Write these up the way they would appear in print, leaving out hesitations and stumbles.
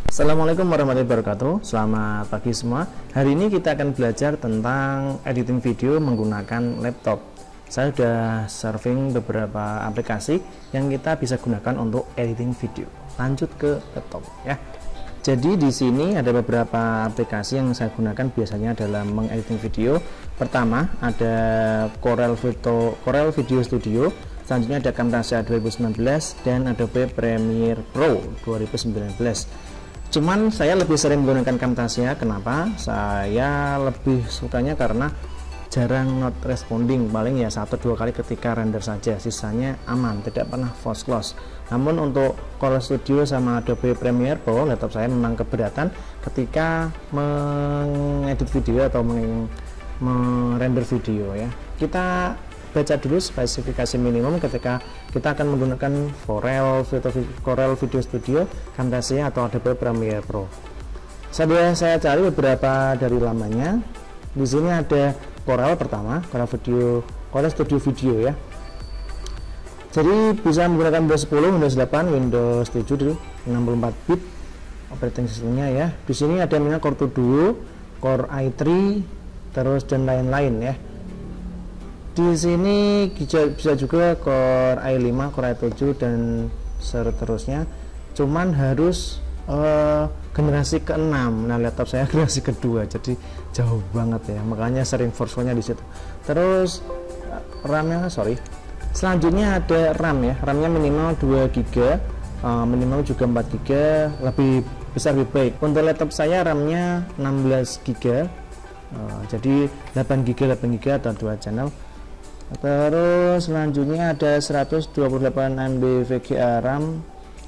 Assalamualaikum warahmatullahi wabarakatuh. Selamat pagi semua. Hari ini kita akan belajar tentang editing video menggunakan laptop. Saya sudah surfing beberapa aplikasi yang kita bisa gunakan untuk editing video. Lanjut ke laptop ya. Jadi di sini ada beberapa aplikasi yang saya gunakan biasanya dalam mengediting video. Pertama ada Corel Video Studio. Selanjutnya ada Camtasia 2019 dan Adobe Premiere Pro 2019. Cuman saya lebih sering menggunakan Camtasia. Kenapa? Saya lebih sukanya karena jarang not responding, paling ya 1-2 kali ketika render saja, sisanya aman, tidak pernah false close. Namun untuk Corel Studio sama Adobe Premiere Pro, laptop saya memang keberatan ketika mengedit video atau merender video ya. Kita baca dulu spesifikasi minimum ketika kita akan menggunakan Corel Video Studio, Camtasia atau Adobe Premiere Pro. Saya cari beberapa dari lamanya. Di sini ada Corel pertama, Corel Studio Video ya. Jadi bisa menggunakan Windows 10, Windows 8, Windows 7 64 bit operating sistemnya ya. Di sini ada namanya Core 2 Duo, Core i3, terus dan lain-lain ya. Di sini bisa juga Core i5, Core i7 dan seterusnya. Cuman harus generasi ke-6. Nah, laptop saya generasi kedua, jadi jauh banget ya. Makanya sering force-nya di situ. Terus RAM-nya selanjutnya ada RAM ya. RAM-nya minimal 2 GB, minimal juga 4 GB, lebih besar lebih baik. Untuk laptop saya RAM-nya 16 GB. Jadi 8 GB atau 2 channel. Terus selanjutnya ada 128 MB VGA RAM,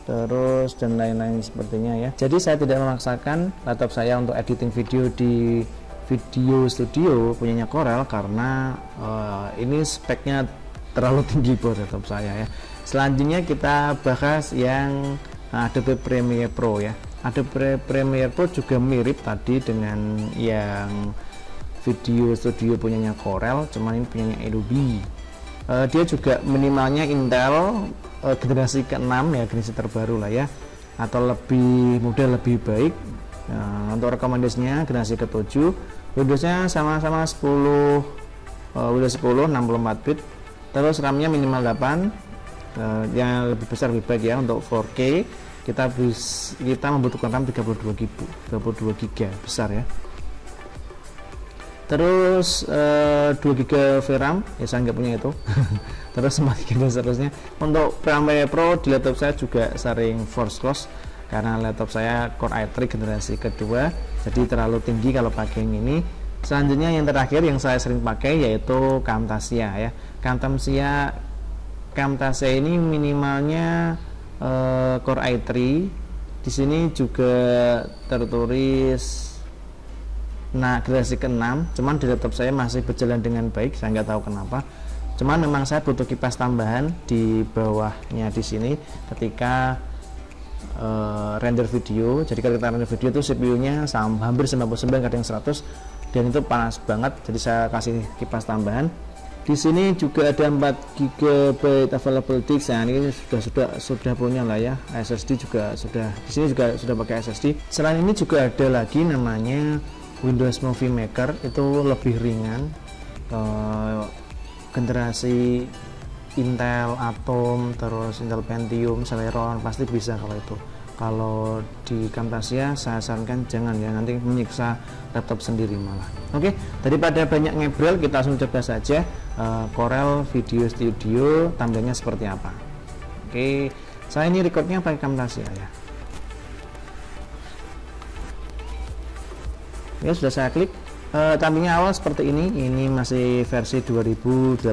terus dan lain-lain sepertinya ya. Jadi saya tidak memaksakan laptop saya untuk editing video di Video Studio punyanya Corel karena ini speknya terlalu tinggi buat laptop saya ya. Selanjutnya kita bahas yang Adobe Premiere Pro ya. Adobe Premiere Pro juga mirip tadi dengan yang Video Studio punyanya Corel, cuman ini punyanya Adobe. Dia juga minimalnya Intel generasi ke-6 ya, generasi terbaru lah ya, atau lebih mudah lebih baik. Untuk rekomendasinya generasi ke-7. Windowsnya sama-sama 10 Windows 10 64 bit. Terus RAM-nya minimal 8. Yang lebih besar lebih baik ya. Untuk 4K kita membutuhkan RAM 32 GB besar ya. Terus 2 GB VRAM ya, saya nggak punya itu. Terus 4 GB dan seterusnya. Untuk Premiere Pro di laptop saya juga sering force close karena laptop saya Core i3 generasi kedua, jadi terlalu tinggi kalau pakai yang ini. Selanjutnya yang terakhir yang saya sering pakai yaitu Camtasia ya. Camtasia ini minimalnya Core i3. Di sini juga tertulis generasi ke-6, cuman di laptop saya masih berjalan dengan baik, saya nggak tahu kenapa. Cuman memang saya butuh kipas tambahan di bawahnya di sini ketika render video. Jadi kalau kita render video itu CPU-nya hampir 99, kadang 100, dan itu panas banget, jadi saya kasih kipas tambahan. Di sini juga ada 4 GB available disk. Nah, ini sudah punya lah ya. SSD juga sudah, di sini juga sudah pakai SSD. Selain ini juga ada lagi namanya Windows Movie Maker, itu lebih ringan, generasi Intel Atom, terus Intel Pentium, Celeron, pasti bisa kalau itu. Kalau di Camtasia saya sarankan jangan ya, nanti menyiksa laptop sendiri malah. Oke, daripada banyak ngebrel, kita langsung coba saja Corel Video Studio tampilannya seperti apa. Oke, saya ini recordnya pakai Camtasia ya. Ya, sudah saya klik. Tampilnya awal seperti ini masih versi 2018.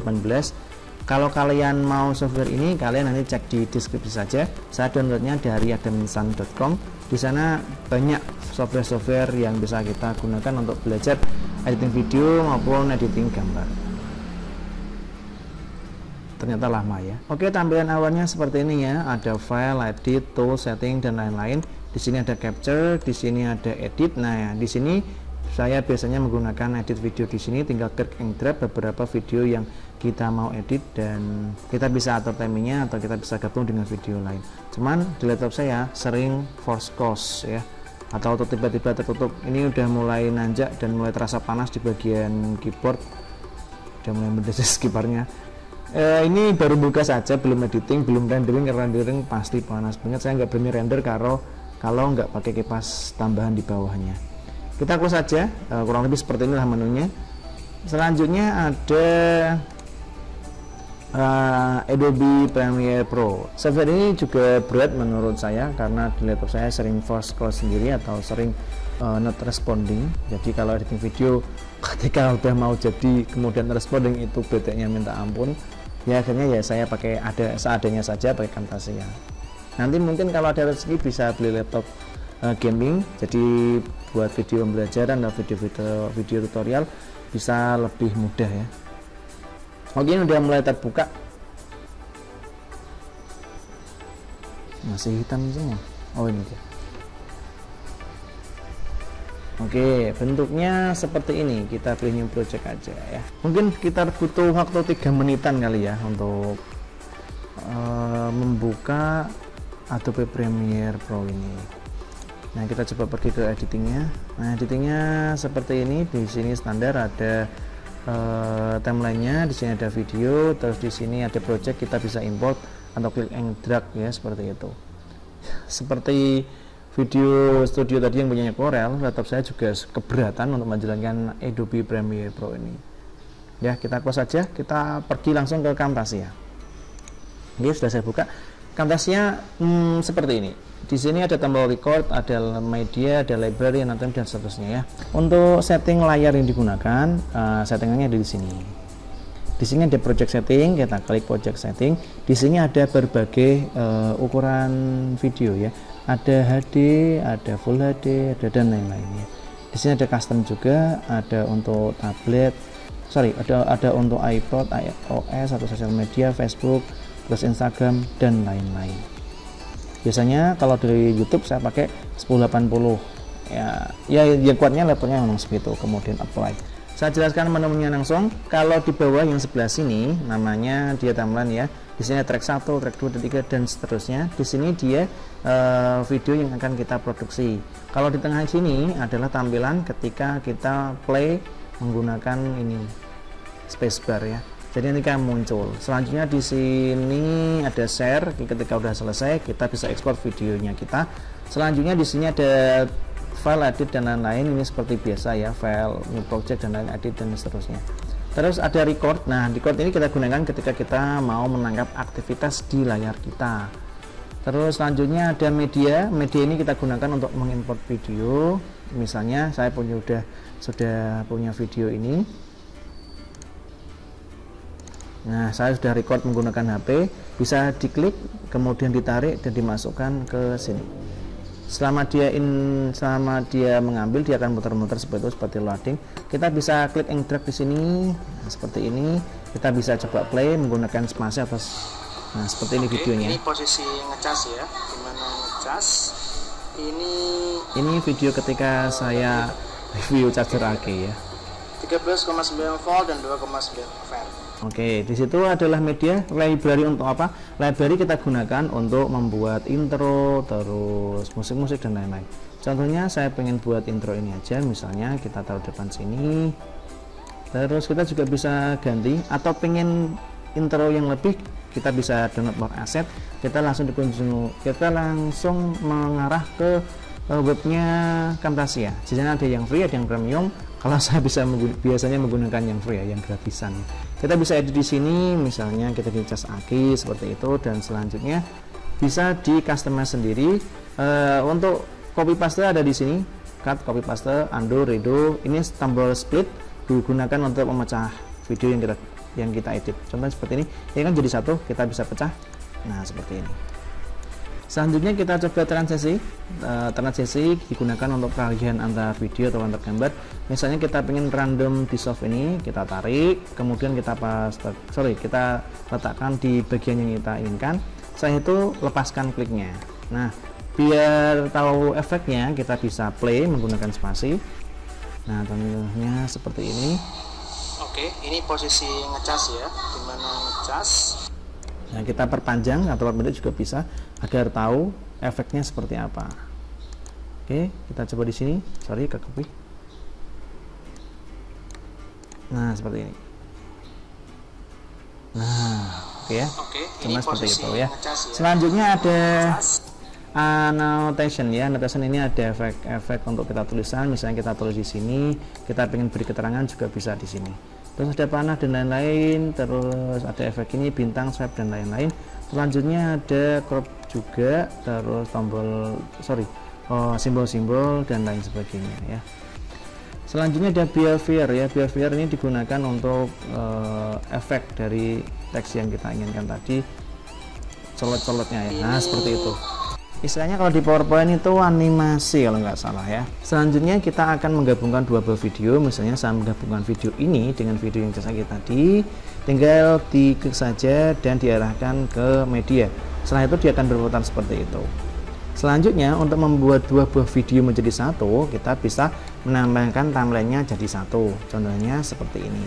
Kalau kalian mau software ini, kalian nanti cek di deskripsi saja. Saya downloadnya dari adamsan.com. Di sana banyak software-software yang bisa kita gunakan untuk belajar editing video maupun editing gambar. Ternyata lama ya. Oke, tampilan awalnya seperti ini ya. Ada file, edit, tool, setting dan lain-lain. Di sini ada capture, di sini ada edit. Nah, di sini Saya biasanya menggunakan edit video di sini, tinggal klik and drag beberapa video yang kita mau edit dan kita bisa atur timingnya atau kita bisa gabung dengan video lain. Cuman di laptop saya sering force close ya, atau tiba-tiba tertutup. Ini udah mulai nanjak dan mulai terasa panas di bagian keyboard, udah mulai mendesis kibarnya. Ini baru buka saja, belum editing, belum rendering. Rendering pasti panas banget. Saya nggak berani render kalau nggak pakai kipas tambahan di bawahnya. Kita close saja, kurang lebih seperti inilah menunya. Selanjutnya ada Adobe Premiere Pro. Software ini juga berat menurut saya karena di laptop saya sering force close sendiri atau sering not responding. Jadi kalau editing video ketika udah mau jadi kemudian responding itu bete-nya minta ampun. Ya akhirnya ya saya pakai seadanya saja, pakai Camtasia. Nanti mungkin kalau ada rezeki bisa beli laptop gaming, jadi buat video pembelajaran atau video tutorial bisa lebih mudah ya. Oke, ini udah mulai terbuka, masih hitam semua. Oh ini dia. Oke, bentuknya seperti ini. Kita pilih new project aja ya. Mungkin kita butuh waktu 3 menitan kali ya untuk membuka Adobe Premiere Pro ini. Nah, kita coba pergi ke editingnya. Nah, editingnya seperti ini. Di sini standar ada timelinenya, di sini ada video, terus di sini ada project, kita bisa import atau klik and drag ya, seperti itu. Seperti video studio tadi yang punya Corel, laptop saya juga keberatan untuk menjalankan Adobe Premiere Pro ini. Ya, kita close saja, kita pergi langsung ke Camtasia. Ini sudah saya buka. Camtasia seperti ini. Di sini ada tombol record, ada media, ada library, anatomy dan seterusnya ya. Untuk setting layar yang digunakan, settingannya ada di sini. Di sini ada project setting, kita klik project setting. Di sini ada berbagai ukuran video ya. Ada HD, ada Full HD, ada dan lain-lainnya. Di sini ada custom juga, ada untuk tablet, ada untuk iPod, iOS atau sosial media, Facebook, terus Instagram dan lain-lain. Biasanya kalau dari YouTube saya pakai 1080 ya kuatnya laptopnya memang segitu. Kemudian apply. Saya jelaskan menunya langsung. Kalau di bawah yang sebelah sini namanya dia timeline ya. Di sini track 1, track 2, track 3 dan seterusnya. Di sini dia video yang akan kita produksi. Kalau di tengah sini adalah tampilan ketika kita play menggunakan ini spacebar ya. Jadi nanti akan muncul. Selanjutnya di sini ada share. Ketika udah selesai, kita bisa ekspor videonya kita. Selanjutnya di sini ada file edit dan lain-lain. Ini seperti biasa ya, file new project dan lain edit dan seterusnya. Terus ada record. Nah, record ini kita gunakan ketika kita mau menangkap aktivitas di layar kita. Terus selanjutnya ada media. Media ini kita gunakan untuk mengimport video. Misalnya saya sudah punya video ini. Nah, saya sudah record menggunakan HP, bisa diklik, kemudian ditarik dan dimasukkan ke sini. Selama dia mengambil, dia akan muter-muter seperti itu, seperti loading. Kita bisa klik and drag di sini, nah, seperti ini. Kita bisa coba play menggunakan spasi atas. Nah, seperti ini videonya. Ini posisi ngecas ya, gimana ngecas? Ini video ketika saya review charger AK ya. 13,9 volt dan 2,9 ampere. Oke, di situ adalah media. Library untuk apa? Library kita gunakan untuk membuat intro, terus musik-musik dan lain-lain. Contohnya saya pengen buat intro ini aja, misalnya kita taruh depan sini. Terus kita juga bisa ganti, atau pengen intro yang lebih, kita bisa download more asset. Kita langsung mengarah ke webnya Camtasia. Di sana ada yang free, ada yang premium. Kalau saya biasanya menggunakan yang free ya, yang gratisan. Kita bisa edit di sini, misalnya kita dicas aki seperti itu, dan selanjutnya bisa di customize sendiri. Untuk copy paste ada di sini, cut, copy paste, undo, redo. Ini tombol split digunakan untuk memecah video yang kita edit. Contohnya seperti ini kan jadi satu, kita bisa pecah. Nah, seperti ini. Selanjutnya kita coba transisi. Transisi digunakan untuk peralihan antara video atau antar gambar. Misalnya kita pengen random dissolve ini, kita tarik, kemudian kita letakkan di bagian yang kita inginkan. Setelah itu lepaskan kliknya. Nah, biar tahu efeknya, kita bisa play menggunakan spasi. Nah, contohnya seperti ini. Oke, ini posisi ngecas ya, dimana ngecas. Nah, kita perpanjang atau perpendek juga bisa agar tahu efeknya seperti apa. Oke, kita coba di sini. Sorry, ke copy. Nah, seperti ini. Nah, oke ya. Oke, cuma ini seperti posisi itu ya. ngecas ya. Selanjutnya ada annotation ya. Annotation ini ada efek-efek untuk kita tulisan. Misalnya kita tulis di sini, kita pengen beri keterangan juga bisa di sini. Terus ada panah dan lain-lain. Terus ada efek ini bintang, swipe dan lain-lain. Selanjutnya ada crop juga. Terus tombol simbol-simbol dan lain sebagainya ya. Selanjutnya ada behavior ya. Behavior ini digunakan untuk efek dari teks yang kita inginkan tadi, colot-colotnya ya. Nah, seperti itu. Istilahnya kalau di PowerPoint itu animasi kalau nggak salah ya. Selanjutnya kita akan menggabungkan dua buah video. Misalnya saya menggabungkan video ini dengan video yang saya tadi, tinggal diklik saja dan diarahkan ke media. Setelah itu dia akan berputar seperti itu. Selanjutnya untuk membuat dua buah video menjadi satu, kita bisa menambahkan timelinenya jadi satu. Contohnya seperti ini.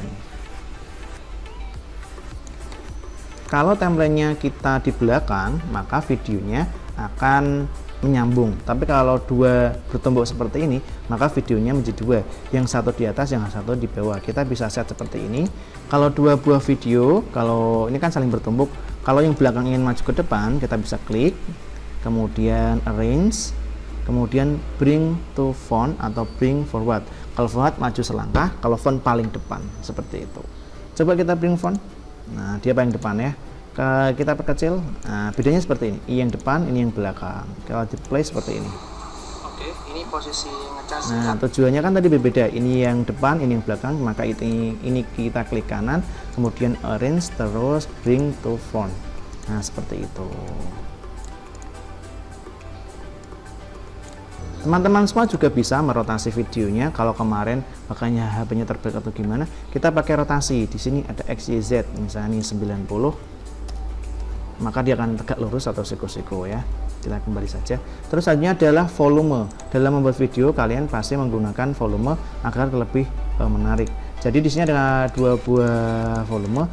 Kalau timelinenya kita di belakang, maka videonya akan menyambung. Tapi kalau dua bertumbuk seperti ini, maka videonya menjadi dua. Yang satu di atas, yang satu di bawah. Kita bisa set seperti ini. Kalau dua buah video, kalau ini kan saling bertumbuk. Kalau yang belakang ingin maju ke depan, kita bisa klik, kemudian arrange, kemudian bring to front atau bring forward. Kalau forward maju selangkah, kalau front paling depan, seperti itu. Coba kita bring front. Nah, dia paling depan ya. Kita perkecil. Nah, bedanya seperti ini. Ini yang depan, ini yang belakang. Kalau di play seperti ini. Oke, ini posisi ngecas. Nah, tujuannya kan tadi berbeda. Ini yang depan, ini yang belakang. Maka ini kita klik kanan, kemudian arrange, terus bring to front. Nah, seperti itu. Teman-teman semua juga bisa merotasi videonya. Kalau kemarin makanya HP-nya terbalik atau gimana, kita pakai rotasi. Di sini ada X, Y, Z, misalnya 90, maka dia akan tegak lurus atau siku-siku ya. Kita kembali saja. Terus selanjutnya adalah volume. Dalam membuat video kalian pasti menggunakan volume agar lebih menarik. Jadi di sini ada dua buah volume.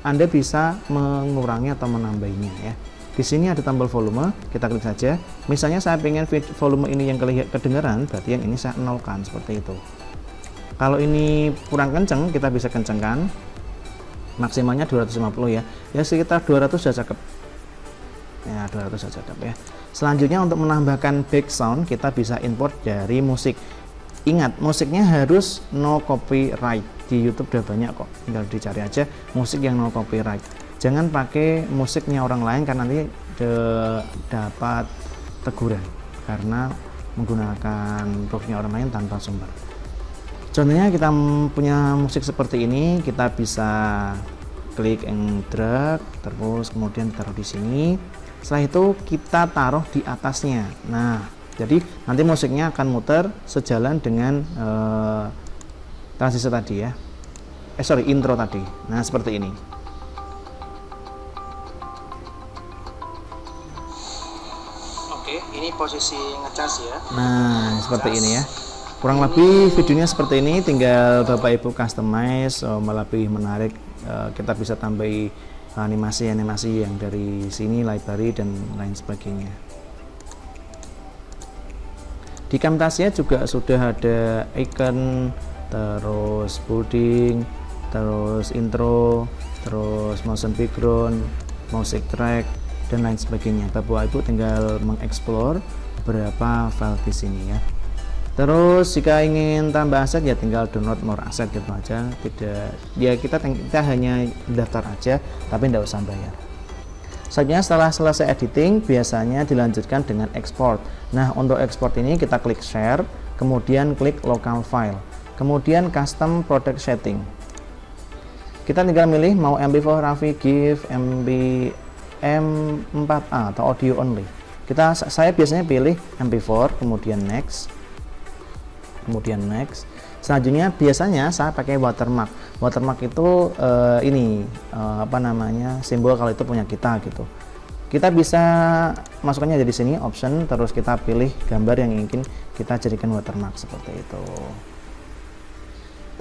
Anda bisa mengurangi atau menambahnya ya. Di sini ada tombol volume, kita klik saja. Misalnya saya ingin volume ini yang kedengaran, berarti yang ini saya nolkan seperti itu. Kalau ini kurang kenceng, kita bisa kencengkan. Maksimalnya 250 ya. Ya sekitar 200 sudah cakep. Ya 200 sudah cakep ya. Selanjutnya untuk menambahkan background, kita bisa import dari musik. Ingat, musiknya harus no copyright. Di YouTube udah banyak kok, tinggal dicari aja musik yang no copyright. Jangan pakai musiknya orang lain karena nanti dapat teguran karena menggunakan produknya orang lain tanpa sumber. Contohnya kita punya musik seperti ini, kita bisa klik and drag, terus kemudian taruh di sini. Setelah itu kita taruh di atasnya. Nah, jadi nanti musiknya akan muter sejalan dengan transisi tadi ya. Intro tadi. Nah, seperti ini. Oke, ini posisi ngecas ya. Nah, seperti ini ya. Kurang lebih videonya seperti ini, tinggal Bapak Ibu customize malah lebih menarik. Kita bisa tambahi animasi-animasi yang dari sini, library dan lain sebagainya. Di Camtasia juga sudah ada icon, terus bolding, terus intro, terus motion background, music track dan lain sebagainya. Bapak Ibu tinggal mengeksplor beberapa file di sini ya. Terus jika ingin tambah aset ya tinggal download more aset gitu aja. Tidak ya, kita hanya daftar aja tapi tidak usah bayar. Selanjutnya setelah selesai editing biasanya dilanjutkan dengan export. Nah, untuk export ini kita klik share, kemudian klik local file, kemudian custom product setting. Kita tinggal milih mau MP4, AVI, GIF, M4A atau audio only. Saya biasanya pilih MP4, kemudian next. Selanjutnya biasanya saya pakai watermark. Watermark itu simbol kalau itu punya kita gitu. Kita bisa masukkannya dari sini option, terus kita pilih gambar yang ingin kita jadikan watermark seperti itu.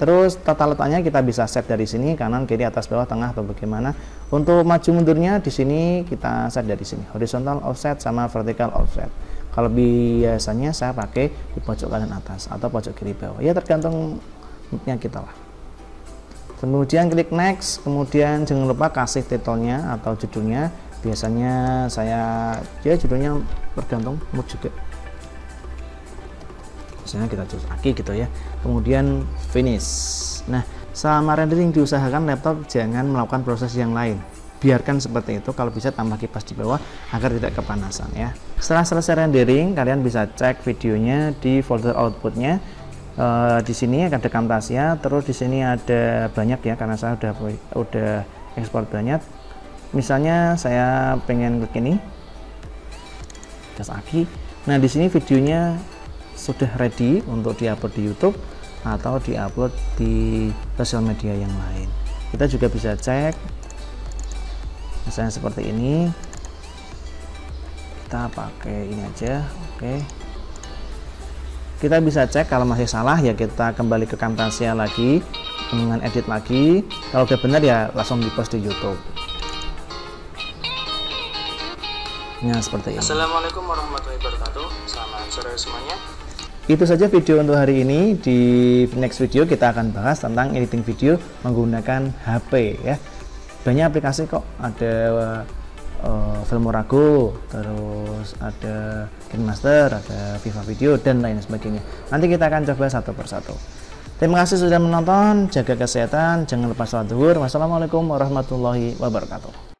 Terus tata letaknya kita bisa set dari sini, kanan, kiri, atas, bawah, tengah, atau bagaimana. Untuk maju mundurnya di sini kita set dari sini, horizontal offset sama vertical offset. Kalau biasanya saya pakai di pojok kanan atas atau pojok kiri bawah, ya tergantung moodnya kita lah. Kemudian klik next, kemudian jangan lupa kasih title-nya atau judulnya. Biasanya saya judulnya tergantung mood juga. Misalnya kita cus aki gitu ya. Kemudian finish. Nah, selama rendering diusahakan laptop jangan melakukan proses yang lain. Biarkan seperti itu, kalau bisa tambah kipas di bawah agar tidak kepanasan ya. Setelah selesai rendering, kalian bisa cek videonya di folder outputnya. Di sini ada Camtasia, terus di sini ada banyak ya, karena saya udah ekspor banyak. Misalnya saya pengen klik ini, cus aki. Nah, di sini videonya sudah ready untuk diupload di YouTube atau diupload di sosial media yang lain. Kita juga bisa cek, misalnya seperti ini, kita pakai ini aja. Oke, kita bisa cek, kalau masih salah ya kita kembali ke Camtasia lagi, dengan edit lagi. Kalau udah benar ya langsung di post di YouTube. Nah, seperti ini. Assalamualaikum warahmatullahi wabarakatuh. Selamat sore semuanya. Itu saja video untuk hari ini. Di next video kita akan bahas tentang editing video menggunakan HP ya. Banyak aplikasi kok, ada Filmora Go, terus ada KineMaster, ada Viva Video dan lain sebagainya. Nanti kita akan coba satu persatu. Terima kasih sudah menonton, jaga kesehatan, jangan lupa sholat zuhur. Wassalamualaikum warahmatullahi wabarakatuh.